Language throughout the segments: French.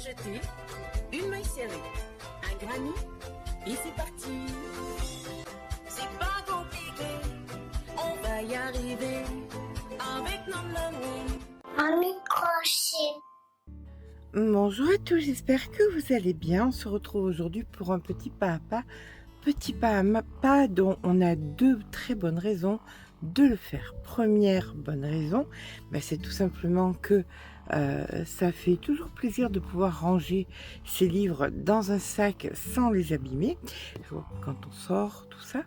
jeter, une maille serrée, un granit, et c'est parti. C'est pas compliqué, on va y arriver, avec nos mains. Un microchip. Bonjour à tous, j'espère que vous allez bien. On se retrouve aujourd'hui pour un petit pas à pas, dont on a deux très bonnes raisons de le faire. Première bonne raison, c'est tout simplement que ça fait toujours plaisir de pouvoir ranger ses livres dans un sac sans les abîmer, quand on sort, tout ça.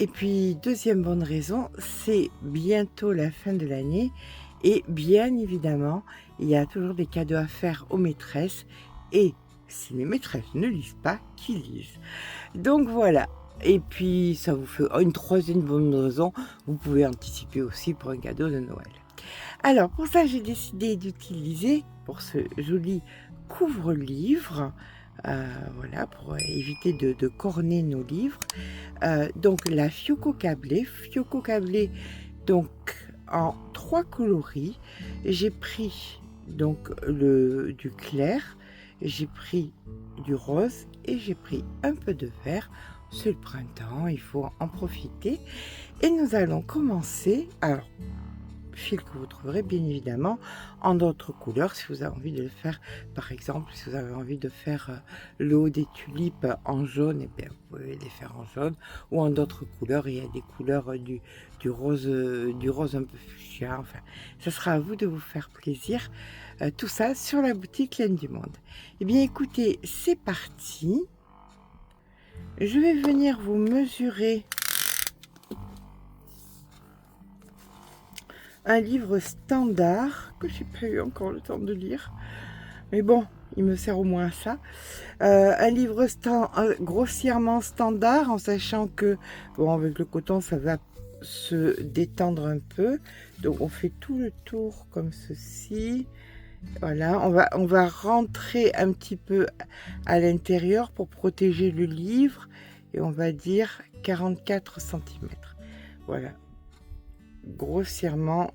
Et puis, deuxième bonne raison, c'est bientôt la fin de l'année et bien évidemment, il y a toujours des cadeaux à faire aux maîtresses et si les maîtresses ne lisent pas, qu'ils lisent. Donc voilà. Et puis, ça vous fait une troisième bonne raison. Vous pouvez anticiper aussi pour un cadeau de Noël. Alors, pour ça, j'ai décidé d'utiliser, pour ce joli couvre-livre, voilà, pour éviter de corner nos livres, donc la Fioco câblée, donc en 3 coloris. J'ai pris donc du clair, j'ai pris du rose et j'ai pris un peu de vert. C'est le printemps, il faut en profiter. Et nous allons commencer, alors, fil que vous trouverez bien évidemment en d'autres couleurs si vous avez envie de le faire. Par exemple, si vous avez envie de faire le haut des tulipes en jaune, et bien vous pouvez les faire en jaune ou en d'autres couleurs. Il y a des couleurs du rose un peu fuchsia. Enfin, ça sera à vous de vous faire plaisir. Tout ça sur la boutique Laine du Monde. Eh bien écoutez, c'est parti. Je vais venir vous mesurer un livre standard que j'ai pas eu encore le temps de lire, mais bon, il me sert au moins à ça. Un livre grossièrement standard, en sachant que bon, avec le coton ça va se détendre un peu, donc on fait tout le tour comme ceci. Voilà, on va rentrer un petit peu à l'intérieur pour protéger le livre et on va dire 44 cm. Voilà, grossièrement,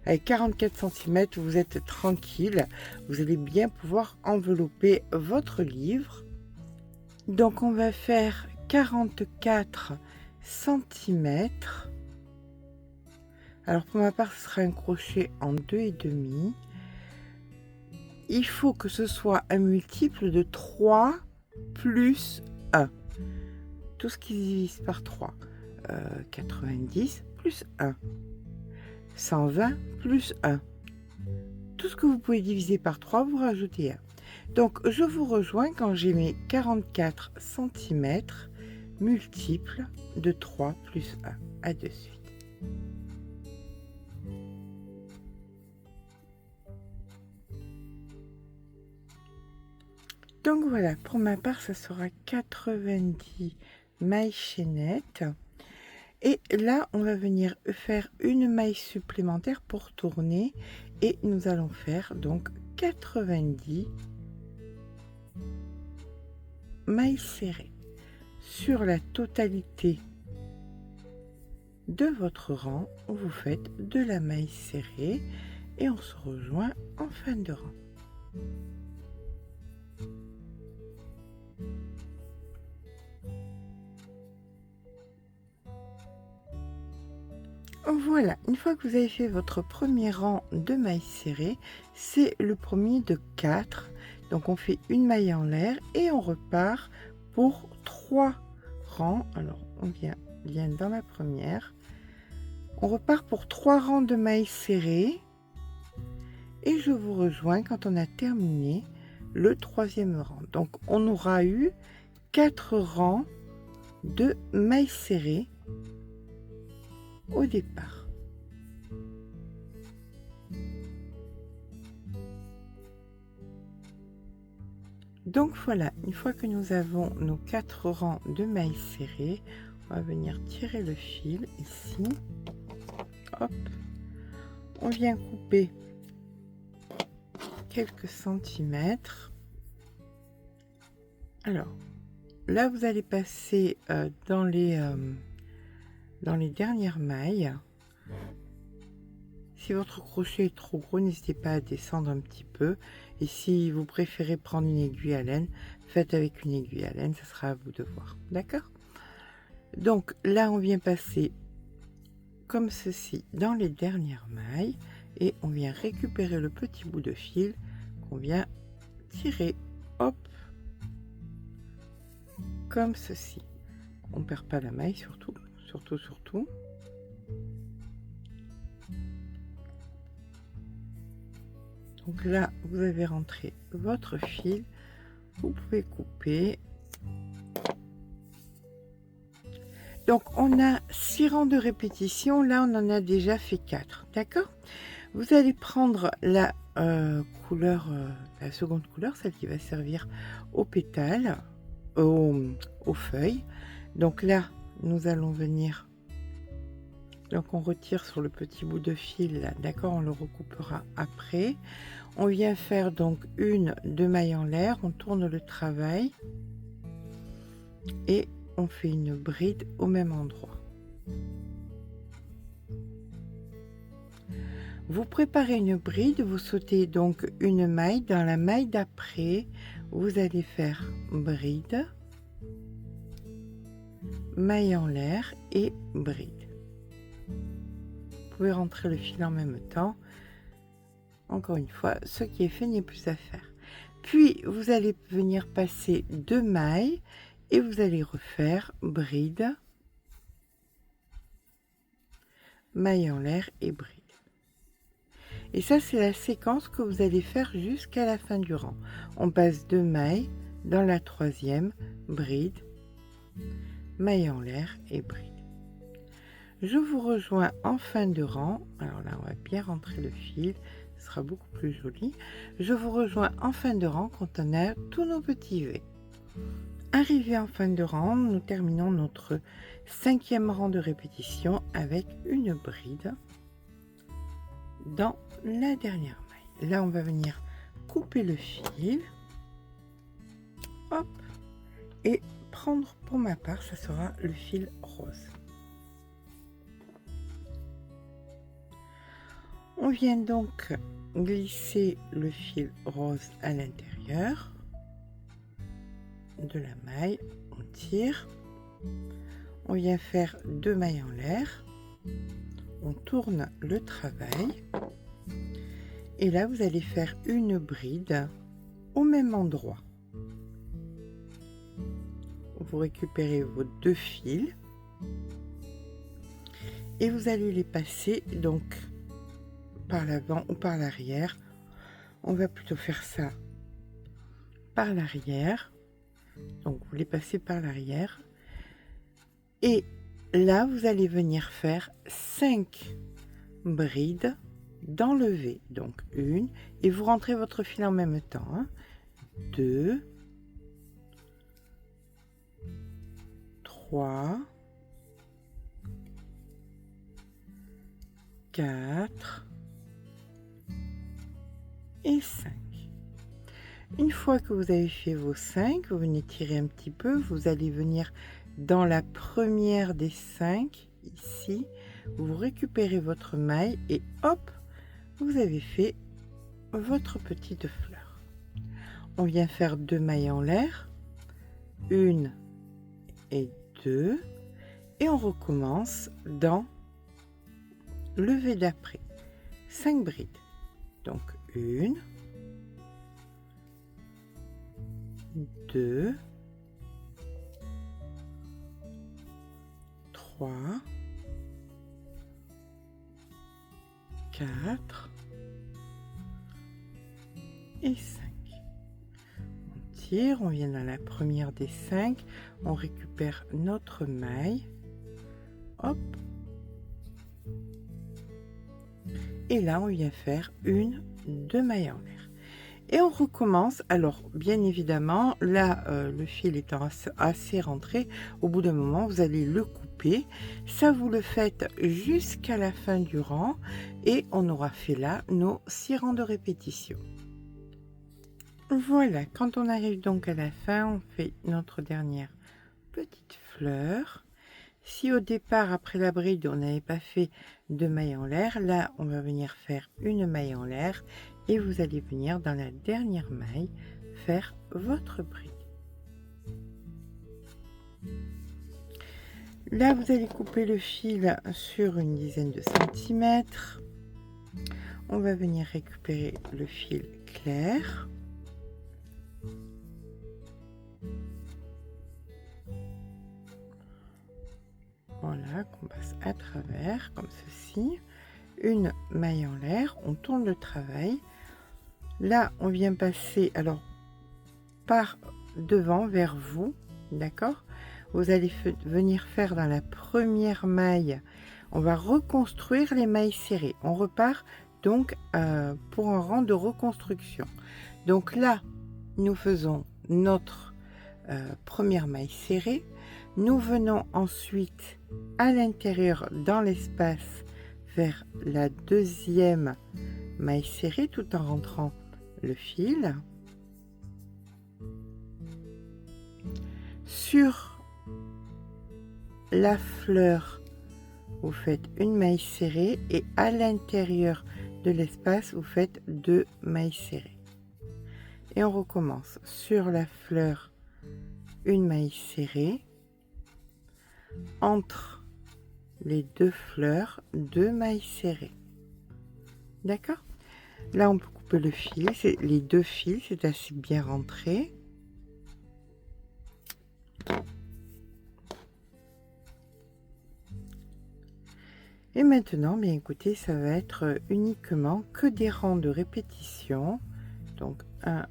avec 44 cm, vous êtes tranquille, vous allez bien pouvoir envelopper votre livre. Donc on va faire 44 cm. Alors pour ma part, ce sera un crochet en 2,5. Il faut que ce soit un multiple de 3 plus 1. Tout ce qui divise par 3. 90 plus 1. 120 plus 1. Tout ce que vous pouvez diviser par 3, vous rajoutez 1. Donc, je vous rejoins quand j'ai mes 44 cm multiples de 3 plus 1. À de suite. Donc voilà, pour ma part, ça sera 90 mailles chaînettes. Et là, on va venir faire une maille supplémentaire pour tourner. Et nous allons faire donc 90 mailles serrées sur la totalité de votre rang. Vous faites de la maille serrée et on se rejoint en fin de rang. Voilà, une fois que vous avez fait votre premier rang de mailles serrées, c'est le premier de 4. Donc on fait une maille en l'air et on repart pour 3 rangs. Alors on vient dans la première. On repart pour 3 rangs de mailles serrées. Et je vous rejoins quand on a terminé le troisième rang. Donc on aura eu 4 rangs de mailles serrées au départ. Donc voilà, une fois que nous avons nos 4 rangs de mailles serrées, on va venir tirer le fil ici. Hop, on vient couper quelques centimètres. Alors là, vous allez passer dans les dernières mailles. Si votre crochet est trop gros, n'hésitez pas à descendre un petit peu Et si vous préférez prendre une aiguille à laine, faites avec une aiguille à laine, ce sera à vous de voir. D'accord? Donc là, on vient passer comme ceci dans les dernières mailles et on vient récupérer le petit bout de fil qu'on vient tirer, hop, comme ceci. On ne perd pas la maille, surtout. Donc là, vous avez rentré votre fil, vous pouvez couper. Donc on a 6 rangs de répétition, là on en a déjà fait 4, d'accord? Vous allez prendre la couleur, la seconde couleur, celle qui va servir aux pétales, aux feuilles. Donc là, nous allons venir, donc on retire sur le petit bout de fil là, d'accord, on le recoupera après. On vient faire donc 2 mailles en l'air, on tourne le travail et on fait une bride au même endroit. Vous préparez une bride, vous sautez donc une maille, dans la maille d'après vous allez faire bride, maille en l'air et bride. Vous pouvez rentrer le fil en même temps. Encore une fois, ce qui est fait n'est plus à faire. Puis vous allez venir passer 2 mailles et vous allez refaire bride, maille en l'air et bride. Et ça, c'est la séquence que vous allez faire jusqu'à la fin du rang. On passe 2 mailles, dans la 3e, bride, maille en l'air et bride. Je vous rejoins en fin de rang. Alors là, on va bien rentrer le fil, ce sera beaucoup plus joli. Je vous rejoins en fin de rang quand on a tous nos petits V. Arrivé en fin de rang, nous terminons notre 5e rang de répétition avec une bride dans la dernière maille. Là, on va venir couper le fil, hop, et prendre, pour ma part, ça sera le fil rose. On vient donc glisser le fil rose à l'intérieur de la maille, on tire, on vient faire 2 mailles en l'air, on tourne le travail et là vous allez faire une bride au même endroit. Vous récupérez vos 2 fils et vous allez les passer donc par l'avant ou par l'arrière. On va plutôt faire ça par l'arrière. Donc vous les passez par l'arrière et là vous allez venir faire 5 brides dans le V. Donc 1 et vous rentrez votre fil en même temps, hein. 2, 3, 4 et 5. Une fois que vous avez fait vos 5, vous venez tirer un petit peu, vous allez venir dans la première des 5, ici, vous récupérez votre maille et hop, vous avez fait votre petite fleur. On vient faire 2 mailles en l'air, 1 et 2, et on recommence dans le V d'après. 5 brides. Donc 1, 2, 3, 4 et 5. On tire, on vient dans la première des 5, on récupère notre maille, hop, et là on vient faire 2 mailles en l'air. Et on recommence. Alors bien évidemment là le fil étant assez rentré, au bout d'un moment vous allez le couper. Ça vous le faites jusqu'à la fin du rang et on aura fait là nos 6 rangs de répétition. Voilà, quand on arrive donc à la fin, on fait notre dernière petite fleur. Si au départ après la bride on n'avait pas fait de mailles en l'air, là on va venir faire une maille en l'air et vous allez venir dans la dernière maille faire votre bride. Là, vous allez couper le fil sur une dizaine de centimètres. On va venir récupérer le fil clair. Voilà, qu'on passe à travers, comme ceci. Une maille en l'air, on tourne le travail. Là, on vient passer, alors, par devant, vers vous, d'accord? Vous allez venir faire dans la première maille, on va reconstruire les mailles serrées. On repart donc pour un rang de reconstruction. Donc là, nous faisons notre première maille serrée. Nous venons ensuite à l'intérieur dans l'espace vers la deuxième maille serrée tout en rentrant le fil. Sur la fleur, vous faites une maille serrée et à l'intérieur de l'espace, vous faites 2 mailles serrées. Et on recommence. Sur la fleur, une maille serrée. Entre les 2 fleurs, 2 mailles serrées. D'accord? Là, on peut couper le fil. Les 2 fils, c'est assez bien rentré. Et maintenant, bien écoutez, ça va être uniquement que des rangs de répétition. Donc 1,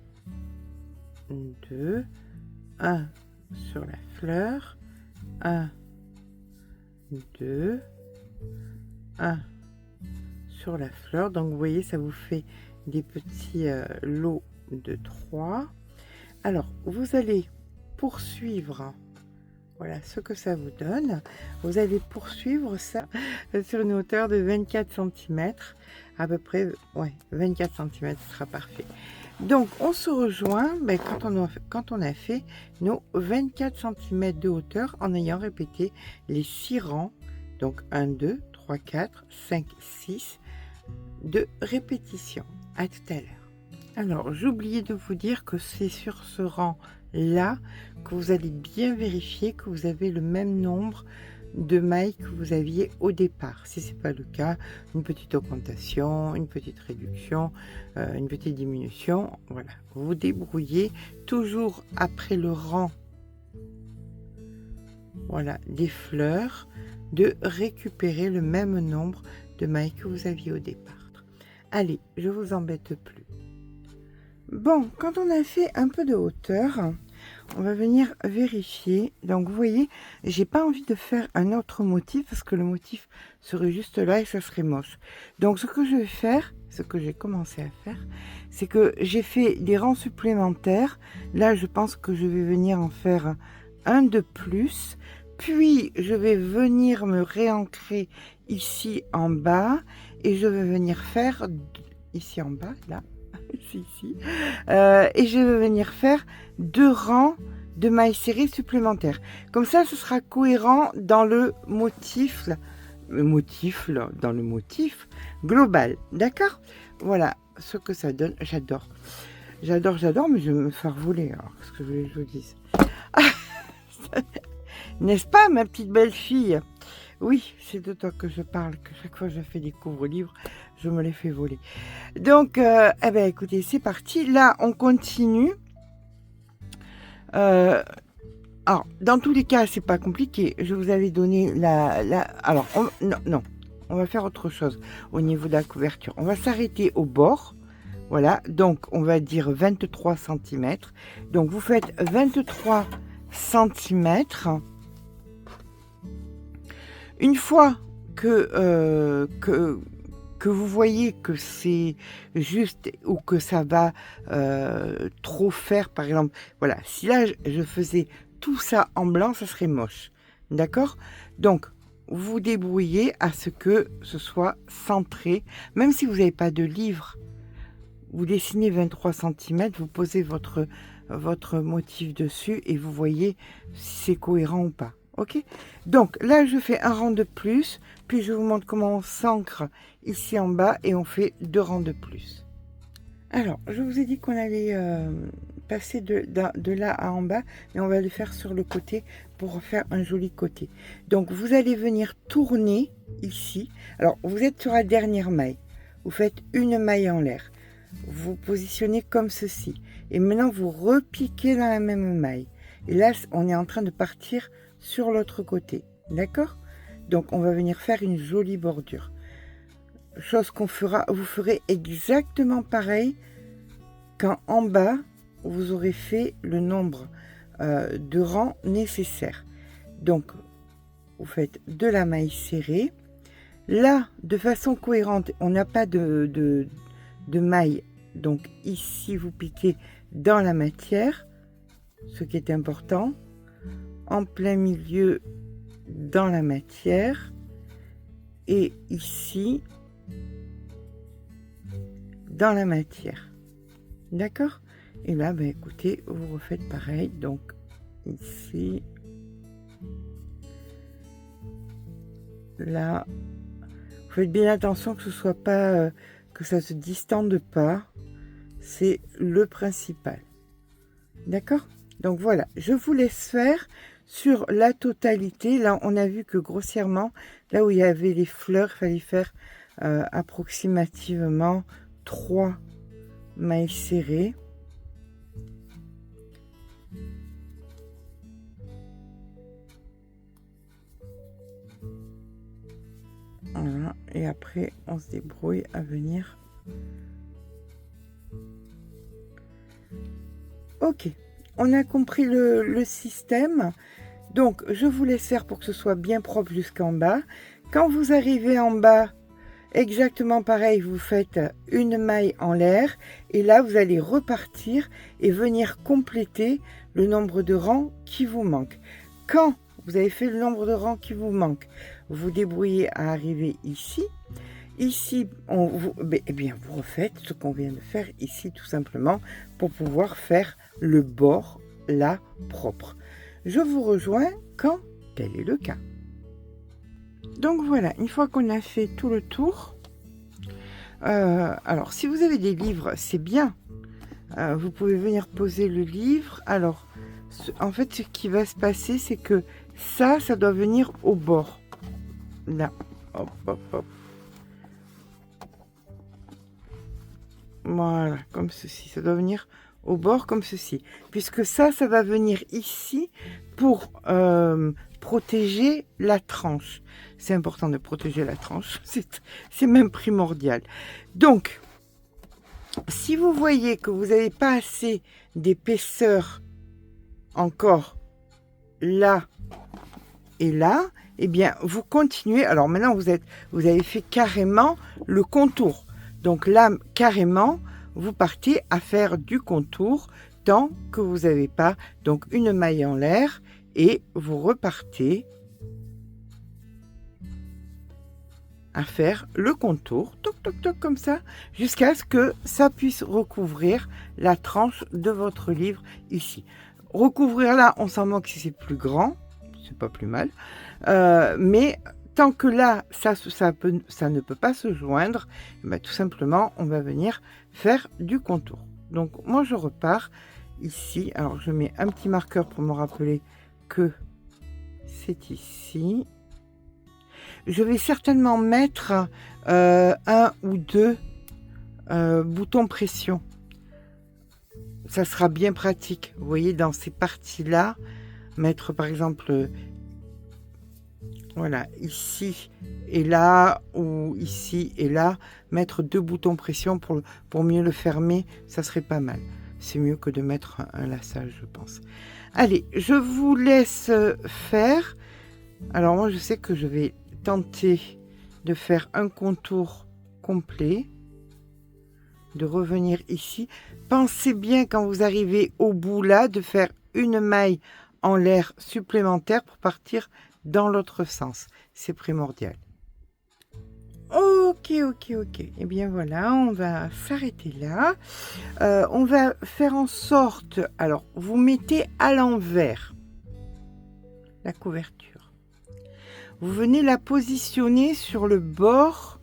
2, 1 sur la fleur, 1, 2, 1 sur la fleur. Donc vous voyez, ça vous fait des petits lots de 3. Alors, vous allez poursuivre. Voilà ce que ça vous donne. Vous allez poursuivre ça sur une hauteur de 24 cm. À peu près, ouais, 24 cm sera parfait. Donc, on se rejoint quand on a fait nos 24 cm de hauteur en ayant répété les 6 rangs. Donc, 1, 2, 3, 4, 5, 6 de répétition. À tout à l'heure. Alors, j'ai oublié de vous dire que c'est sur ce rang-là que vous allez bien vérifier que vous avez le même nombre de mailles que vous aviez au départ. Si ce n'est pas le cas, une petite augmentation, une petite réduction, une petite diminution. Voilà, vous vous débrouillez toujours après le rang, voilà, des fleurs, de récupérer le même nombre de mailles que vous aviez au départ. Allez, je vous embête plus. Bon, quand on a fait un peu de hauteur, on va venir vérifier. Donc vous voyez, j'ai pas envie de faire un autre motif parce que le motif serait juste là et ça serait moche. Donc ce que je vais faire, ce que j'ai commencé à faire, c'est que j'ai fait des rangs supplémentaires. Là, je pense que je vais venir en faire un de plus. Puis je vais venir me réancrer ici en bas et je vais venir faire ici en bas, là. Ici. Et je vais venir faire 2 rangs de mailles serrées supplémentaires. Comme ça, ce sera cohérent dans le motif, dans le motif global. D'accord? Voilà ce que ça donne. J'adore. J'adore, mais je vais me faire voler. Alors, qu'est-ce que je vous dise? N'est-ce pas, ma petite belle fille? Oui, c'est de toi que je parle, que chaque fois que je fais des couvre-livres, je me les fais voler. Donc, eh ben, écoutez, c'est parti. Là, on continue. Alors, dans tous les cas, c'est pas compliqué. Je vous avais donné alors, non, on va faire autre chose au niveau de la couverture. On va s'arrêter au bord. Voilà, donc on va dire 23 cm. Donc, vous faites 23 cm. Une fois que vous voyez que c'est juste ou que ça va trop faire, par exemple, voilà, si là je faisais tout ça en blanc, ça serait moche, d'accord? Donc, vous débrouillez à ce que ce soit centré, même si vous n'avez pas de livre, vous dessinez 23 cm, vous posez votre motif dessus et vous voyez si c'est cohérent ou pas. Ok, donc là je fais un rang de plus, puis je vous montre comment on s'ancre ici en bas et on fait 2 rangs de plus. Alors, je vous ai dit qu'on allait passer de là à en bas, mais on va le faire sur le côté pour faire un joli côté. Donc, vous allez venir tourner ici. Alors, vous êtes sur la dernière maille. Vous faites une maille en l'air. Vous positionnez comme ceci. Et maintenant, vous repiquez dans la même maille. Et là, on est en train de partir sur l'autre côté. D'accord? Donc, on va venir faire une jolie bordure. Chose qu'on fera, vous ferez exactement pareil quand en bas, vous aurez fait le nombre de rangs nécessaires. Donc, vous faites de la maille serrée. Là, de façon cohérente, on n'a pas de maille. Donc, ici, vous piquez dans la matière, ce qui est important. En plein milieu, dans la matière. Et ici, dans la matière. D'accord? Et là, ben, écoutez, vous refaites pareil. Donc, ici, là, vous faites bien attention que ce soit pas, que ça se distende pas. C'est le principal. D'accord? Donc voilà, je vous laisse faire sur la totalité. Là, on a vu que grossièrement, là où il y avait les fleurs, il fallait faire approximativement 3 mailles serrées. Voilà, et après on se débrouille à venir. Ok, on a compris le système. Donc je vous laisse faire pour que ce soit bien propre jusqu'en bas. Quand vous arrivez en bas, exactement pareil, vous faites une maille en l'air et là vous allez repartir et venir compléter le nombre de rangs qui vous manque. Quand vous avez fait le nombre de rangs qui vous manque, vous débrouillez à arriver ici. Ici, eh bien, vous refaites ce qu'on vient de faire ici tout simplement pour pouvoir faire le bord là propre. Je vous rejoins quand tel est le cas. Donc voilà, une fois qu'on a fait tout le tour, alors si vous avez des livres, c'est bien. Vous pouvez venir poser le livre. Alors, en fait, ce qui va se passer, c'est que ça doit venir au bord. Là, hop, hop, hop. Voilà, comme ceci. Ça doit venir au bord comme ceci. Puisque ça va venir ici pour protéger la tranche. C'est important de protéger la tranche. C'est même primordial. Donc, si vous voyez que vous n'avez pas assez d'épaisseur encore là et là, eh bien, vous continuez. Alors maintenant, vous avez fait carrément le contour. Donc là, carrément, vous partez à faire du contour tant que vous n'avez pas donc une maille en l'air et vous repartez à faire le contour, toc toc toc comme ça, jusqu'à ce que ça puisse recouvrir la tranche de votre livre ici. Recouvrir là, on s'en moque si c'est plus grand, c'est pas plus mal, mais tant que là, ça ne peut pas se joindre, ben, tout simplement, on va venir faire du contour. Donc, moi, je repars ici. Alors, je mets un petit marqueur pour me rappeler que c'est ici. Je vais certainement mettre un ou deux boutons pression. Ça sera bien pratique. Vous voyez, dans ces parties-là, mettre par exemple... voilà, ici et là, ou ici et là, mettre 2 boutons pression pour mieux le fermer, ça serait pas mal. C'est mieux que de mettre un laçage, je pense. Allez, je vous laisse faire. Alors moi, je sais que je vais tenter de faire un contour complet, de revenir ici. Pensez bien quand vous arrivez au bout là, de faire une maille en l'air supplémentaire pour partir dans l'autre sens, c'est primordial. Ok. Et bien voilà, on va s'arrêter là. On va faire en sorte, alors vous mettez à l'envers la couverture. Vous venez la positionner sur le bord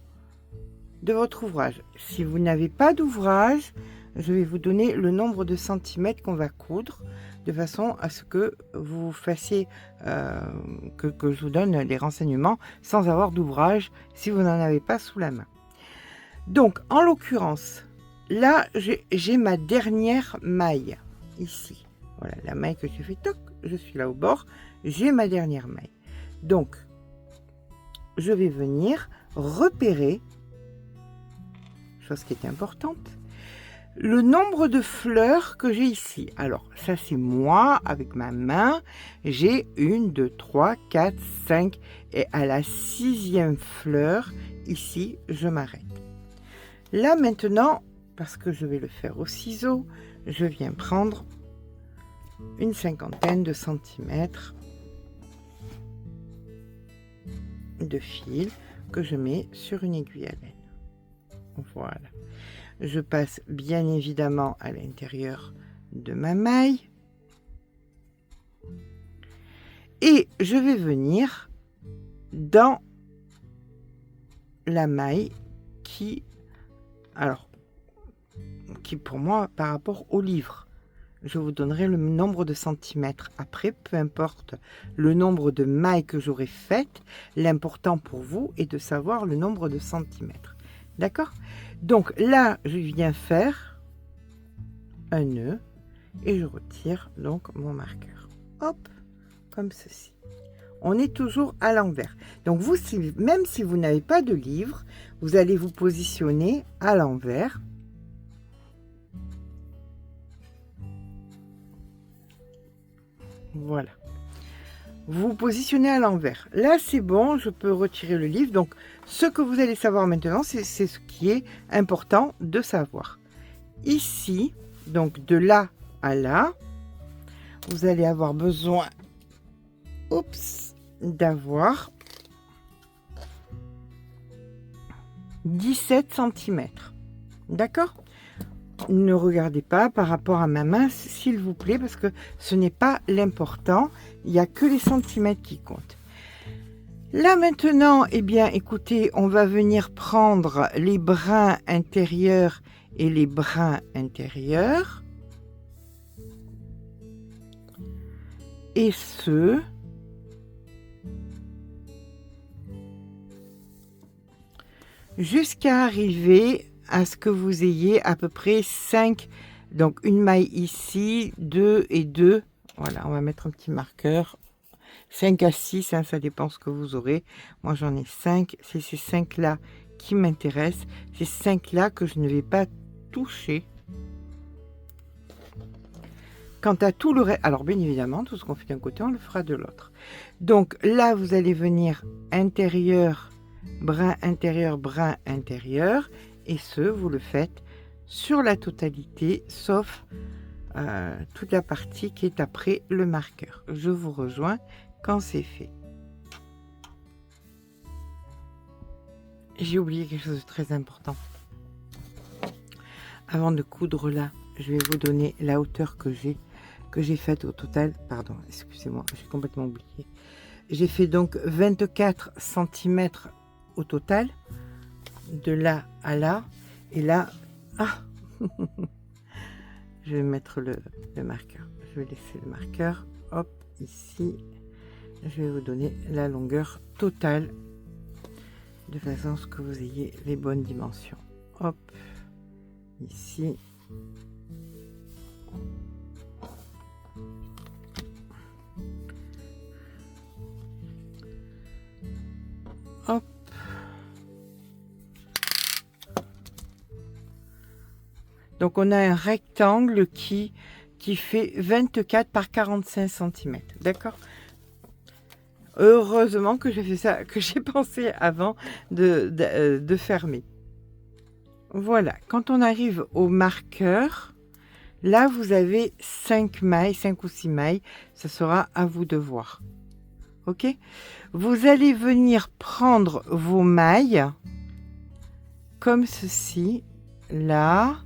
de votre ouvrage. Si vous n'avez pas d'ouvrage, je vais vous donner le nombre de centimètres qu'on va coudre, de façon à ce que vous fassiez, que je vous donne les renseignements sans avoir d'ouvrage, si vous n'en avez pas sous la main. Donc, en l'occurrence, là, j'ai ma dernière maille, ici. Voilà, la maille que j'ai fait, toc, je suis là au bord, j'ai ma dernière maille. Donc, je vais venir repérer, chose qui est importante, le nombre de fleurs que j'ai ici. Alors, ça c'est moi, avec ma main, j'ai 1, 2, 3, 4, 5, et à la 6e fleur, ici, je m'arrête. Là maintenant, parce que je vais le faire au ciseau, je viens prendre une cinquantaine de centimètres de fil que je mets sur une aiguille à laine. Voilà. Je passe bien évidemment à l'intérieur de ma maille et je vais venir dans la maille qui pour moi par rapport au livre. Je vous donnerai le nombre de centimètres après, peu importe le nombre de mailles que j'aurai faites. L'important pour vous est de savoir le nombre de centimètres. D'accord? Donc là, je viens faire un nœud et je retire donc mon marqueur. Hop, comme ceci. On est toujours à l'envers. Donc vous, même si vous n'avez pas de livre, vous allez vous positionner à l'envers. Voilà. Vous vous positionnez à l'envers. Là, c'est bon, je peux retirer le livre. Donc, ce que vous allez savoir maintenant, c'est ce qui est important de savoir. Ici, donc de là à là, vous allez avoir besoin, d'avoir 17 cm. D'accord ? Ne regardez pas par rapport à ma main, s'il vous plaît, parce que ce n'est pas l'important. Il n'y a que les centimètres qui comptent. Là maintenant, eh bien, écoutez, on va venir prendre les brins intérieurs et les brins intérieurs. Et ce, jusqu'à arriver à ce que vous ayez à peu près 5, donc une maille ici, 2 et 2, voilà, on va mettre un petit marqueur, 5 à 6, hein, ça dépend ce que vous aurez, moi j'en ai 5, c'est ces 5 là qui m'intéressent, ces 5 là que je ne vais pas toucher. Quant à tout le reste, alors bien évidemment, tout ce qu'on fait d'un côté, on le fera de l'autre. Donc là, vous allez venir intérieur, brin intérieur, et ce, vous le faites sur la totalité, sauf toute la partie qui est après le marqueur. Je vous rejoins quand c'est fait. J'ai oublié quelque chose de très important. Avant de coudre là, je vais vous donner la hauteur que j'ai faite au total. Pardon, excusez-moi, j'ai complètement oublié. J'ai fait donc 24 cm au total, de là à là, et là, je vais mettre le marqueur. Je vais laisser le marqueur, hop, ici. Je vais vous donner la longueur totale, de façon à ce que vous ayez les bonnes dimensions. Hop, ici. Hop. Donc on a un rectangle qui fait 24 par 45 cm. D'accord? Heureusement que j'ai fait ça, que j'ai pensé avant de fermer. Voilà, quand on arrive au marqueur, là vous avez 5 mailles, 5 ou 6 mailles, ça sera à vous de voir. Ok? Vous allez venir prendre vos mailles comme ceci, là.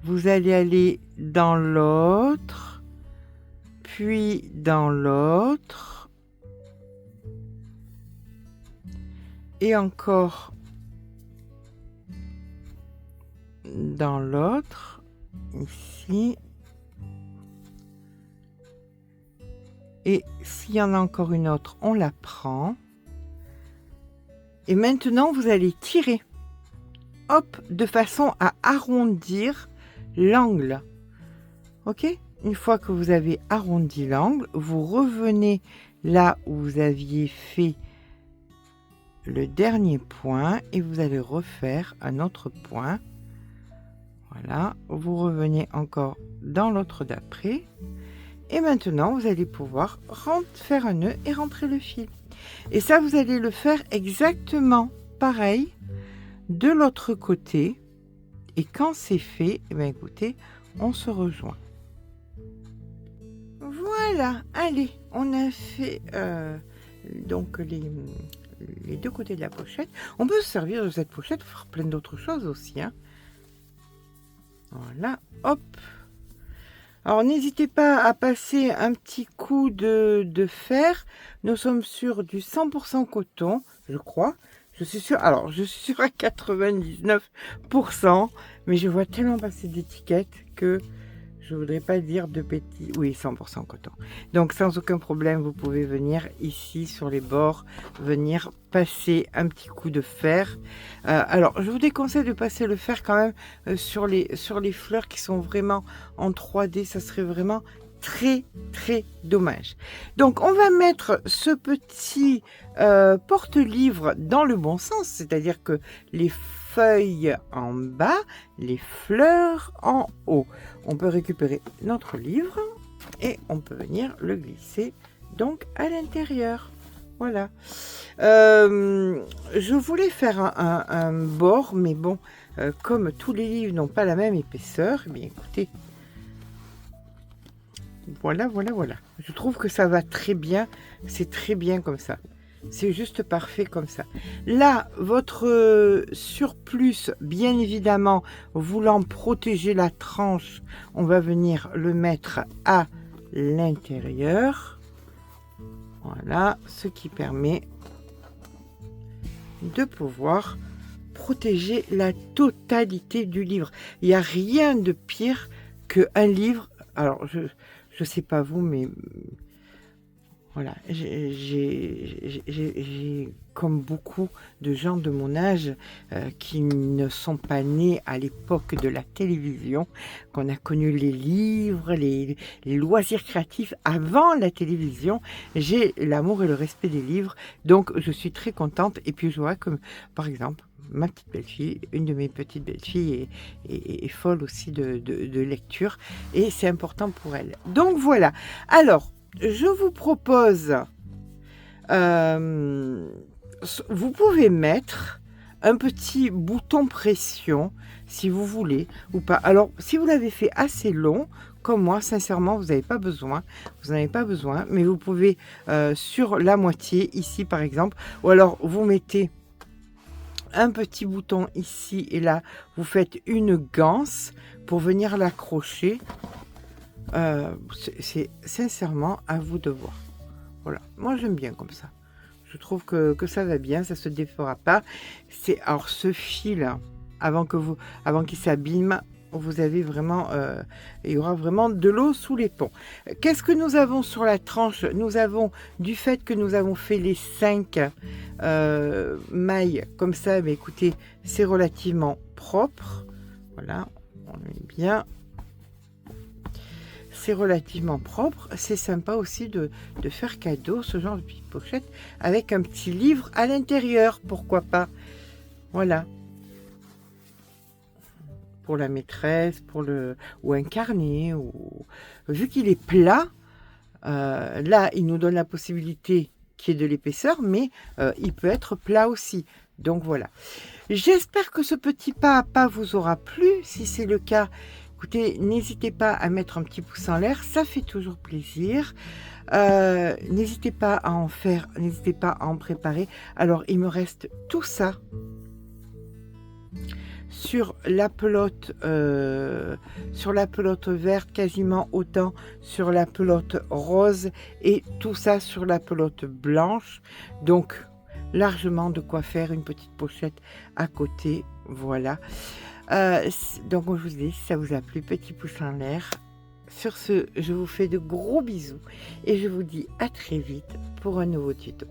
Vous allez aller dans l'autre, puis dans l'autre, et encore dans l'autre, ici. Et s'il y en a encore une autre, on la prend. Et maintenant, vous allez tirer. Hop, de façon à arrondir l'angle. Ok? Une fois que vous avez arrondi l'angle, vous revenez là où vous aviez fait le dernier point et vous allez refaire un autre point. Voilà, vous revenez encore dans l'autre d'après. Et maintenant, vous allez pouvoir faire un nœud et rentrer le fil. Et ça, vous allez le faire exactement pareil de l'autre côté. Et quand c'est fait, eh bien, écoutez, on se rejoint. Voilà, allez, on a fait donc les deux côtés de la pochette. On peut se servir de cette pochette pour faire plein d'autres choses aussi. Hein. Voilà, hop. Alors, n'hésitez pas à passer un petit coup de fer. Nous sommes sur du 100% coton, je crois. Je suis sûre, alors, je suis sûre à 99%, mais je vois tellement passer d'étiquettes que je voudrais pas dire de bêtises. Oui, 100% coton. Donc, sans aucun problème, vous pouvez venir ici, sur les bords, venir passer un petit coup de fer. Alors, je vous déconseille de passer le fer quand même sur les fleurs qui sont vraiment en 3D. Ça serait vraiment très, très dommage. Donc, on va mettre ce petit porte-livre dans le bon sens, c'est-à-dire que les feuilles en bas, les fleurs en haut. On peut récupérer notre livre et on peut venir le glisser donc à l'intérieur. Voilà. Je voulais faire un bord, mais bon, comme tous les livres n'ont pas la même épaisseur, eh bien écoutez, voilà. Je trouve que ça va très bien, c'est très bien comme ça. C'est juste parfait comme ça. Là, votre surplus, bien évidemment, voulant protéger la tranche, on va venir le mettre à l'intérieur. Voilà, ce qui permet de pouvoir protéger la totalité du livre. Il n'y a rien de pire qu'un livre. Alors, je sais pas vous, mais voilà, j'ai comme beaucoup de gens de mon âge qui ne sont pas nés à l'époque de la télévision, qu'on a connu les livres, les loisirs créatifs avant la télévision. J'ai l'amour et le respect des livres, donc je suis très contente. Et puis je vois que, par exemple, ma petite belle-fille, une de mes petites belles-filles est folle aussi de lecture, et c'est important pour elle. Donc voilà, alors, je vous propose, vous pouvez mettre un petit bouton pression si vous voulez ou pas. Alors, si vous l'avez fait assez long, comme moi, sincèrement, vous n'avez pas besoin. Vous n'en avez pas besoin, mais vous pouvez sur la moitié, ici par exemple, ou alors vous mettez un petit bouton ici et là, vous faites une ganse pour venir l'accrocher. C'est sincèrement à vous de voir. Voilà, moi j'aime bien comme ça. Je trouve que ça va bien, ça se défera pas. Alors ce fil, avant qu'il s'abîme, vous avez vraiment, il y aura vraiment de l'eau sous les ponts. Qu'est-ce que nous avons sur la tranche? Nous avons, du fait que nous avons fait les 5 mailles comme ça, mais écoutez, c'est relativement propre. Voilà, on est bien. C'est relativement propre. C'est sympa aussi de faire cadeau, ce genre de petite pochette, avec un petit livre à l'intérieur, pourquoi pas. Voilà. Pour la maîtresse, ou un carnet, vu qu'il est plat, là, il nous donne la possibilité qu'il y ait de l'épaisseur, mais il peut être plat aussi. Donc voilà. J'espère que ce petit pas à pas vous aura plu. Si c'est le cas, écoutez, n'hésitez pas à mettre un petit pouce en l'air, ça fait toujours plaisir. N'hésitez pas à en faire, n'hésitez pas à en préparer. Alors, il me reste tout ça sur la pelote verte, quasiment autant sur la pelote rose, et tout ça sur la pelote blanche. Donc, largement de quoi faire une petite pochette à côté. Voilà. Donc je vous dis, si ça vous a plu, petit pouce en l'air. Sur ce, je vous fais de gros bisous et je vous dis à très vite pour un nouveau tuto.